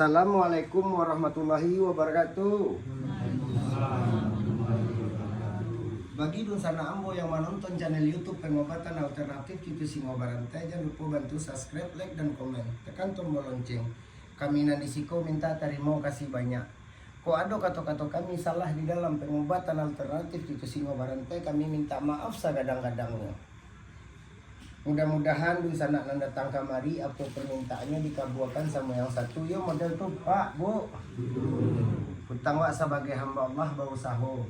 Assalamualaikum warahmatullahi wabarakatuh. Bagi Dunsana Ambo yang menonton channel YouTube Pengobatan Alternatif Cucu Singo Barantai, jangan lupa bantu subscribe, like, dan komen. Tekan tombol lonceng. Kami Nandisiko minta terima kasih banyak. Kok ada kata-kata kami salah di dalam pengobatan alternatif Cucu Singo Barantai, kami minta maaf segadang-gadangnya. Mudah-mudahan Dunsana nan datang kamari apa permintaannya dikabulkan sama yang satu. Yo model tuh Pak, Bu. Hutang wak sebagai hamba Allah bau saho.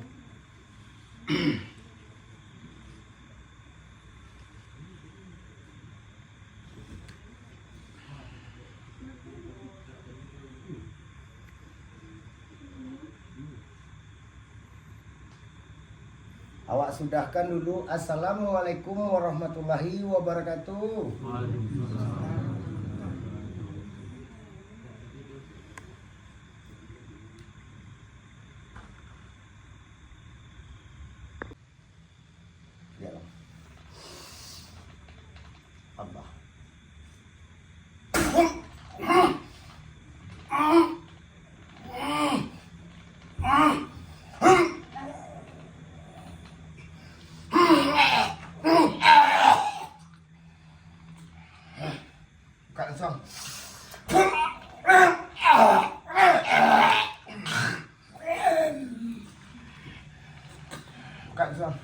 Awak sudahkan dulu. Assalamualaikum warahmatullahi wabarakatuh. Ya Allah. Buka langsung. Buka langsung.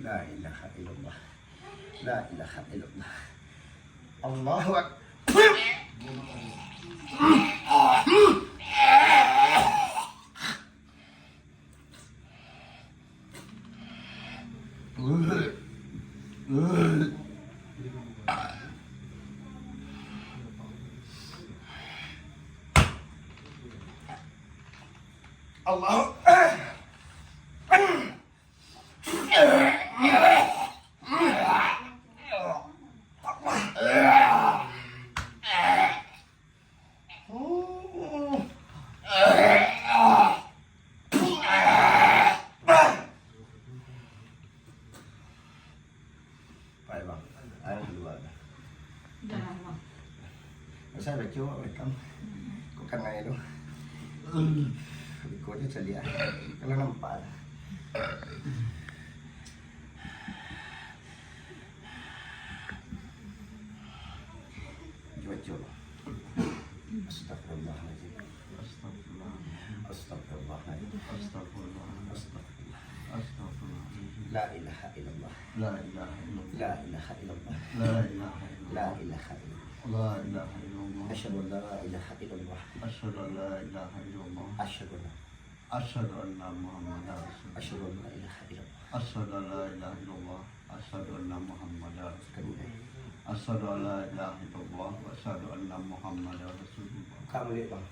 La ilaha illallah. La ilaha illallah. Allahu Akbar. Allahu Baik bang, air kedua. Jangan bang. Saya baca welcome. Kau kan air tu. Kau tu celia. Kalau nampak. Baca. Astagfirullahaladzim. Astagfirullahaladzim. Astagfirullahaladzim. Astagfirullah. La ilaha illallah. La ilaha illallah. La ilaha illallah. La ilaha La illallah. ilaha illallah. La ilaha illallah. Asyhadu an la ilaha illallah. Asyhadu an la ilaha illallah. Asyhadu an Asyhadu anna Muhammadar Rasulullah. asyhadu an la ilaha illallah. Asyhadu an la ilaha illallah. Asyhadu anna Muhammadar Rasulullah. Kedua. Asyhadu an la ilaha illallah wa asyhadu anna Muhammadar Rasulullah. Kamu lihat bang.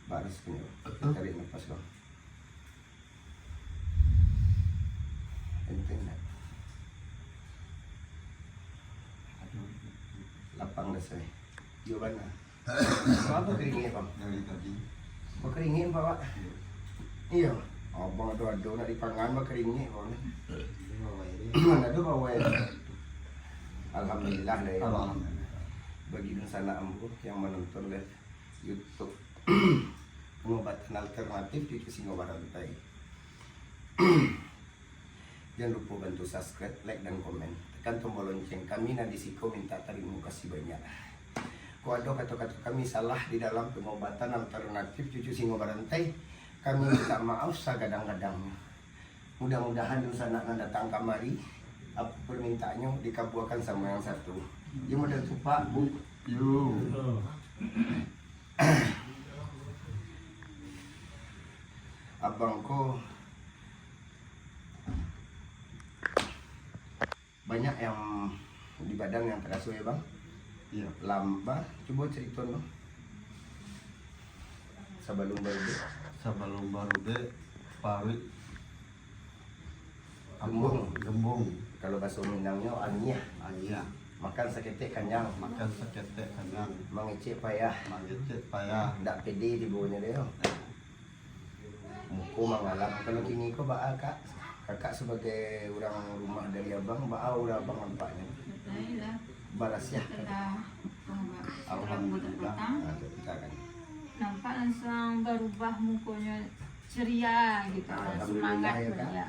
Baris punya. Tarik nafas bang. Enteng tak? Lapang dah saya. Yo mana? Apa keringin bang? Dari tadi. Apa keringin pak? Iya. Abang ada nak dipangan apa keringin bang? Mana tu bawa ya? Alhamdulillah lah ya. Alhamdulillah. Bagi Dunsana Ambo yang menonton live YouTube Pengobatan Alternatif Cucu Singo Barantai. Jangan lupa bantu subscribe, like, dan komen. Tekan tombol lonceng. Kami Nandisiko minta terima kasih banyak. Kalau ada kata-kata kami salah di dalam pengobatan alternatif Cucu Singo Barantai, kami minta maaf segadang-gadangnya. Mudah-mudahan dun sana yang datang kamari apa permintaannya dikabulkan sama yang satu. Dia model tupak bu. Yo. Abangku banyak yang di badan yang terasa ya bang. Iya. Lamba, coba cerita bang. Sebelum baru Sebelum baru deh parit gembung. Kalau bahasa Minangnya aniah. Ayah Makan seketik kenyang, makan seketek kenyang, mengecek payah. mengecek payah. Ndak pede di bawahnya dia. Muko mangalap. Kalau kini kau baa kak, kakak sebagai orang rumah dari abang, baa udah abang nampaknya. Baiklah. Balas ya. Setelah Alhamdulillah. petang, Nah, kita kan. nampak langsung berubah mukanya ceria gitu, Alhamdulillah semangat ya, Kak. belia.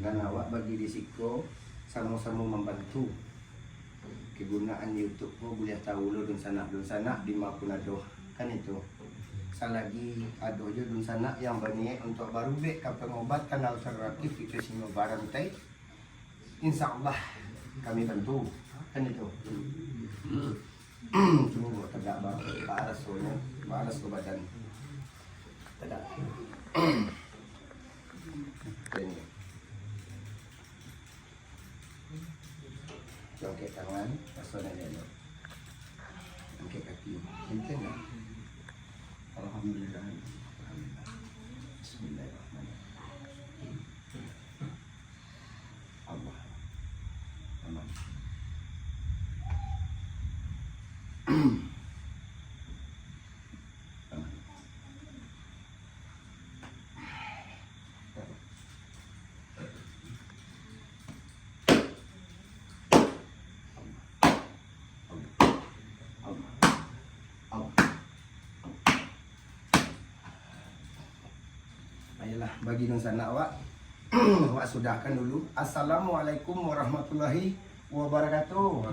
Dan awak bagi risiko sama-sama membantu kegunaan YouTube ko boleh tahu lo dun sana di maupun ado kan itu. Salagi ado jo dun sana yang banyak untuk baru be ka pengobatan alternatif itu singo barantai. Insyaallah kami bantu kan itu. Tunggu tegak bang, paras soalnya, paras ke badan. Tegak. Ini. Angkat tangan, pasal aja lo. Angkat kaki, enten ya. Alhamdulillah. Alhamdulillah. Bismillahirrahmanirrahim. Allah. Aman. Aman. Ayolah bagi nun sana awak. Awak sudahkan dulu. Assalamualaikum warahmatullahi wabarakatuh.